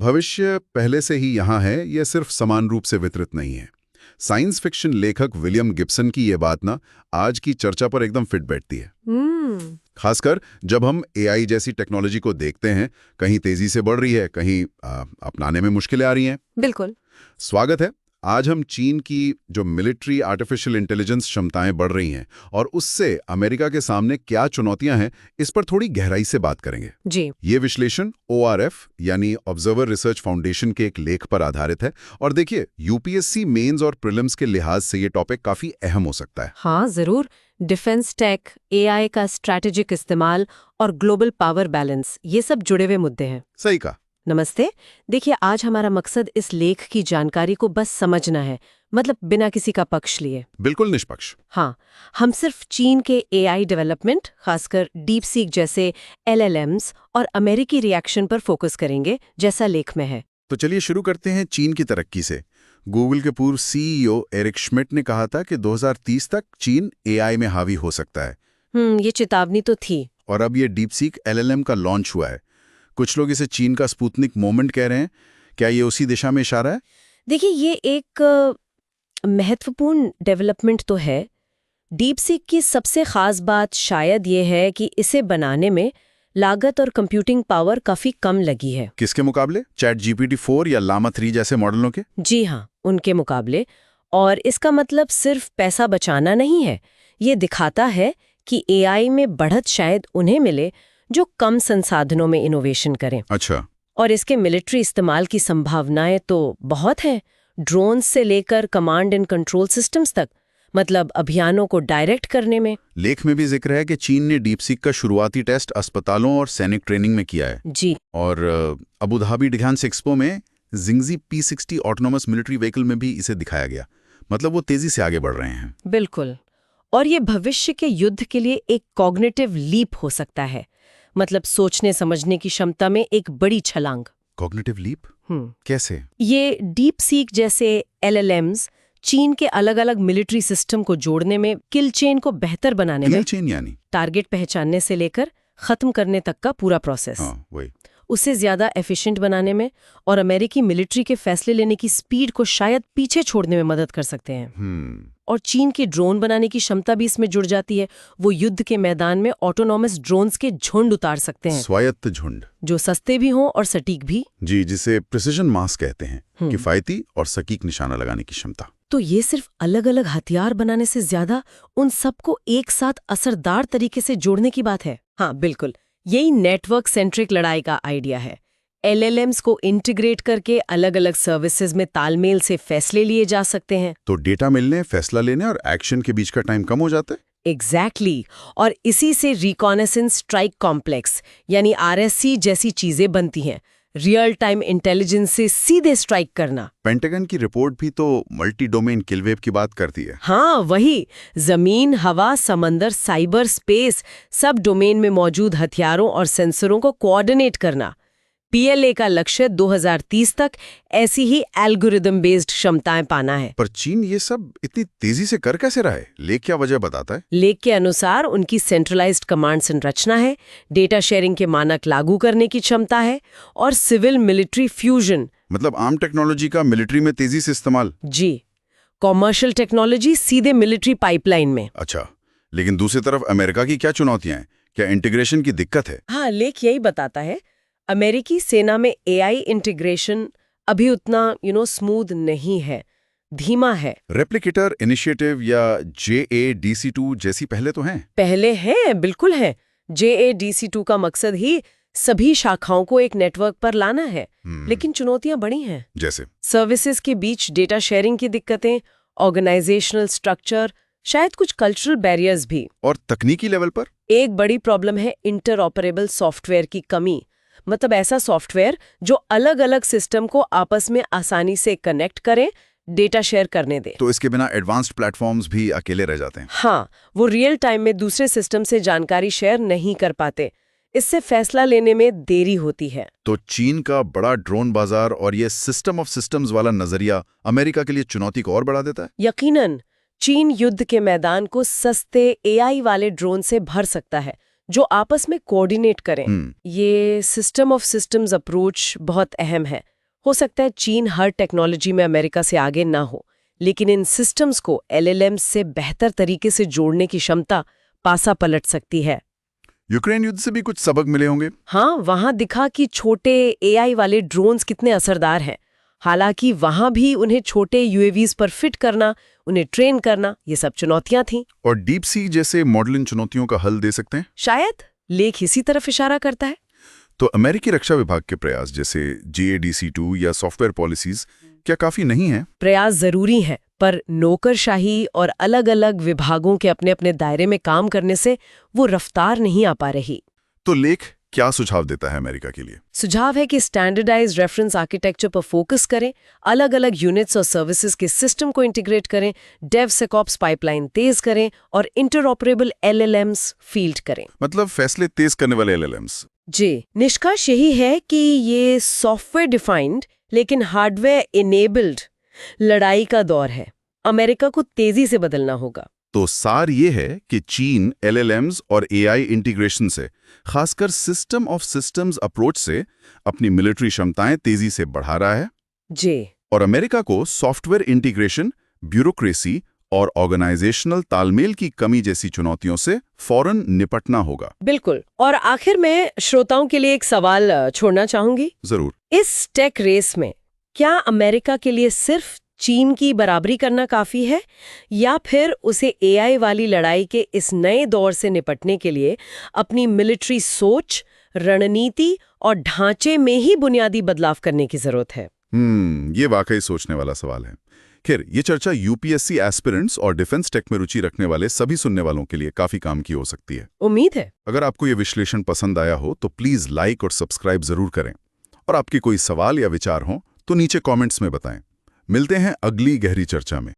भविष्य पहले से ही यहाँ है, यह सिर्फ समान रूप से वितरित नहीं है। साइंस फिक्शन लेखक विलियम गिब्सन की ये बात ना आज की चर्चा पर एकदम फिट बैठती है। खासकर जब हम एआई जैसी टेक्नोलॉजी को देखते हैं, कहीं तेजी से बढ़ रही है, कहीं अपनाने में मुश्किलें आ रही हैं। बिल्कुल। स्वागत है। आज हम चीन की जो मिलिट्री आर्टिफिशियल इंटेलिजेंस क्षमताएं बढ़ रही हैं और उससे अमेरिका के सामने क्या चुनौतियां हैं, इस पर थोड़ी गहराई से बात करेंगे। जी। ये विश्लेषण ORF यानी ऑब्जर्वर रिसर्च फाउंडेशन के एक लेख पर आधारित है। और देखिए, यूपीएससी मेंस और प्रीलिम्स के लिहाज से ये टॉपिक काफी अहम हो सकता है। हाँ, जरूर। डिफेंस टेक, एआई का स्ट्रैटेजिक इस्तेमाल और ग्लोबल पावर बैलेंस, ये सब जुड़े हुए मुद्दे हैं। सही कहा। नमस्ते। देखिए, आज हमारा मकसद इस लेख की जानकारी को बस समझना है, मतलब बिना किसी का पक्ष लिए। बिल्कुल निष्पक्ष। हाँ, हम सिर्फ चीन के एआई डेवलपमेंट, खासकर डीप सीक जैसे LLMs और अमेरिकी रिएक्शन पर फोकस करेंगे, जैसा लेख में है। तो चलिए शुरू करते हैं चीन की तरक्की से। गूगल के पूर्व CEO एरिक श्मिट ने कहा था कि 2030 तक चीन एआई में हावी हो सकता है। ये चेतावनी तो थी। और अब ये डीपसीक LLM का लॉन्च हुआ है। कुछ लोग इसे चीन का स्पुतनिक मोमेंट कह रहे हैं। क्या ये उसी दिशा में इशारा है? देखिए, ये एक महत्वपूर्ण डेवलपमेंट तो है। डीपसीक की सबसे खास बात शायद ये है कि इसे बनाने में लागत और कंप्यूटिंग पावर काफी कम लगी है। किसके मुकाबले? ChatGPT-4 या llama 3 जैसे मॉडलों के? जी हाँ, उनके मुकाबले। और इसका मतलब सिर्फ पैसा बचाना नहीं है, ये दिखाता है कि एआई में बढ़त शायद उन्हें मिले जो कम संसाधनों में इनोवेशन करें। अच्छा। और इसके मिलिट्री इस्तेमाल की संभावनाएं तो बहुत हैं, ड्रोन से लेकर कमांड एंड कंट्रोल सिस्टम्स तक, मतलब अभियानों को डायरेक्ट करने में। लेख में भी जिक्र है कि चीन ने डीपसीक का शुरुआती टेस्ट अस्पतालों और सैनिक ट्रेनिंग में किया है। जी। और अबू धाबी डिफेंस एक्सपो में जिंगजी P60 ऑटोनोमस मिलिट्री व्हीकल में भी इसे दिखाया गया। मतलब वो तेजी से आगे बढ़ रहे हैं। बिल्कुल। और ये भविष्य के युद्ध के लिए एक कॉग्निटिव लीप हो सकता है, मतलब सोचने समझने की क्षमता में एक बड़ी छलांग। Cognitive leap? कैसे? ये डीप सीक जैसे LLMs चीन के अलग अलग मिलिट्री सिस्टम को जोड़ने में, किल चेन को बेहतर बनाने में, चेन यानी टारगेट पहचानने से लेकर खत्म करने तक का पूरा प्रोसेस, वही, उसे ज्यादा एफिशिएंट बनाने में और अमेरिकी मिलिट्री के फैसले लेने की स्पीड को शायद पीछे छोड़ने में मदद कर सकते हैं। और चीन के ड्रोन बनाने की क्षमता भी इसमें जुड़ जाती है। वो युद्ध के मैदान में ऑटोनॉमस ड्रोन्स के झुंड उतार सकते हैं, स्वायत्त झुंड, जो सस्ते भी हों और सटीक भी। जी, जिसे प्रिसिजन मास कहते हैं, किफायती और सटीक निशाना लगाने की क्षमता। तो ये सिर्फ अलग अलग हथियार बनाने से ज्यादा उन सबको एक साथ असरदार तरीके से जोड़ने की बात है। हाँ बिल्कुल, यही नेटवर्क सेंट्रिक लड़ाई का आइडिया है। LLMs को इंटीग्रेट करके अलग अलग सर्विसेज में तालमेल से फैसले लिए जा सकते हैं। तो डेटा मिलने, फैसला लेने और एक्शन के बीच का टाइम कम हो जाता है। एग्जैक्टली। और इसी से रिकॉनेसेंस स्ट्राइक कॉम्प्लेक्स यानी RSC जैसी चीजें बनती हैं, रियल टाइम इंटेलिजेंस से सीधे स्ट्राइक करना। पेंटागन की रिपोर्ट भी तो मल्टी डोमेन किलवेव की बात करती है। हाँ वही, जमीन, हवा, समंदर, साइबर स्पेस, सब डोमेन में मौजूद हथियारों और सेंसरों को कोऑर्डिनेट करना। PLA का लक्ष्य 2030 तक ऐसी ही एल्गोरिदम बेस्ड क्षमताएं पाना है। पर चीन ये सब इतनी तेजी से कर कैसे रहा है? लेख क्या वजह बताता है? लेख के अनुसार उनकी सेंट्रलाइज्ड कमांड संरचना है, डेटा शेयरिंग के मानक लागू करने की क्षमता है और सिविल मिलिट्री फ्यूजन, मतलब आम टेक्नोलॉजी का मिलिट्री में तेजी से इस्तेमाल। जी, कॉमर्शियल टेक्नोलॉजी सीधे मिलिट्री पाइपलाइन में। अच्छा, लेकिन दूसरी तरफ अमेरिका की क्या चुनौतियां हैं? क्या इंटीग्रेशन की दिक्कत है? हाँ, लेख यही बताता है। अमेरिकी सेना में AI इंटीग्रेशन अभी उतना स्मूथ नहीं है, धीमा है। रेप्लिकेटर इनिशिएटिव या JADC2 जैसी पहले तो हैं। पहले हैं, बिल्कुल हैं। JADC2 का मकसद ही सभी शाखाओं को एक नेटवर्क पर लाना है, लेकिन चुनौतियां बड़ी हैं। जैसे सर्विसेज के बीच डेटा शेयरिंग की दिक्कतें, ऑर्गेनाइजेशनल स्ट्रक्चर, शायद कुछ कल्चरल बैरियर्स भी। और तकनीकी लेवल पर एक बड़ी प्रॉब्लम है इंटरऑपरेबल सॉफ्टवेयर की कमी, मतलब ऐसा सॉफ्टवेयर जो अलग अलग सिस्टम को आपस में आसानी से कनेक्ट करें, डेटा शेयर करने दे। तो इसके बिना एडवांस्ड प्लेटफॉर्म्स भी अकेले रह जाते हैं। हाँ, वो रियल टाइम में दूसरे सिस्टम से जानकारी शेयर नहीं कर पाते। इससे फैसला लेने में देरी होती है। तो चीन का बड़ा ड्रोन बाजार और ये सिस्टम ऑफ सिस्टम्स वाला नजरिया अमेरिका के लिए चुनौती को और बढ़ा देता है। यकीनन, चीन युद्ध के मैदान को सस्ते AI वाले ड्रोन से भर सकता है, जो आपस में कोऑर्डिनेट करें। ये सिस्टम ऑफ सिस्टम्स अप्रोच बहुत अहम है। हो सकता है चीन हर टेक्नोलॉजी में अमेरिका से आगे ना हो, लेकिन इन सिस्टम्स को LLMs से बेहतर तरीके से जोड़ने की क्षमता पासा पलट सकती है। यूक्रेन युद्ध से भी कुछ सबक मिले होंगे। हाँ, वहां दिखा कि छोटे AI वाले ड्रोन्स कितने असरदार हैं। हालांकि वहां भी उन्हें छोटे UAVs पर फिट करना, उन्हें ट्रेन करना, ये सब चुनौतियां थीं। और डीप सी जैसे मॉडल इन चुनौतियों का हल दे सकते हैं? शायद लेख इसी तरफ इशारा करता है। तो अमेरिकी रक्षा विभाग के प्रयास जैसे JADC2 या सॉफ्टवेयर पॉलिसीज क्या काफी नहीं है? प्रयास जरूरी है, पर नौकरशाही और अलग-अलग विभागों के अपने अपने दायरे में काम करने से वो रफ्तार नहीं आ पा रही। तो लेख क्या सुझाव देता है अमेरिका के लिए? सुझाव है कि स्टैंडर्डाइज्ड रेफरेंस आर्किटेक्चर पर फोकस करें, अलग-अलग यूनिट्स और सर्विसेज के सिस्टम को इंटीग्रेट करें, डेवसेकॉप्स पाइपलाइन तेज करें और इंटरऑपरेबल LLMs फील्ड करें। मतलब फैसले तेज करने वाले LLMs। जी, निष्कर्ष यही है कि ये सॉफ्टवेयर डिफाइंड लेकिन हार्डवेयर इनेबल्ड लड़ाई का दौर है। अमेरिका को तेजी से बदलना होगा। तो सार ये है कि चीन LLMs और AI इंटीग्रेशन से, खासकर सिस्टम ऑफ सिस्टम्स अप्रोच से, अपनी मिलिट्री क्षमताएं तेजी से बढ़ा रहा है। जी। और अमेरिका को सॉफ्टवेयर इंटीग्रेशन, ब्यूरोक्रेसी और ऑर्गेनाइजेशनल तालमेल की कमी जैसी चुनौतियों से फौरन निपटना होगा। बिल्कुल। और आखिर में श्रोताओं के लिए एक सवाल छोड़ना चाहूंगी। जरूर। इस टेक रेस में क्या अमेरिका के लिए सिर्फ चीन की बराबरी करना काफी है, या फिर उसे AI वाली लड़ाई के इस नए दौर से निपटने के लिए अपनी मिलिट्री सोच, रणनीति और ढांचे में ही बुनियादी बदलाव करने की जरूरत है? ये वाकई सोचने वाला सवाल है। खैर, ये चर्चा UPSC एस्पिरेंट्स और डिफेंस टेक में रुचि रखने वाले सभी सुनने वालों के लिए काफी काम की हो सकती है। उम्मीद है। अगर आपको ये विश्लेषण पसंद आया हो तो प्लीज लाइक और सब्सक्राइब जरूर करें, और आपके कोई सवाल या विचार हो तो नीचे कमेंट्स में बताएं। मिलते हैं अगली गहरी चर्चा में।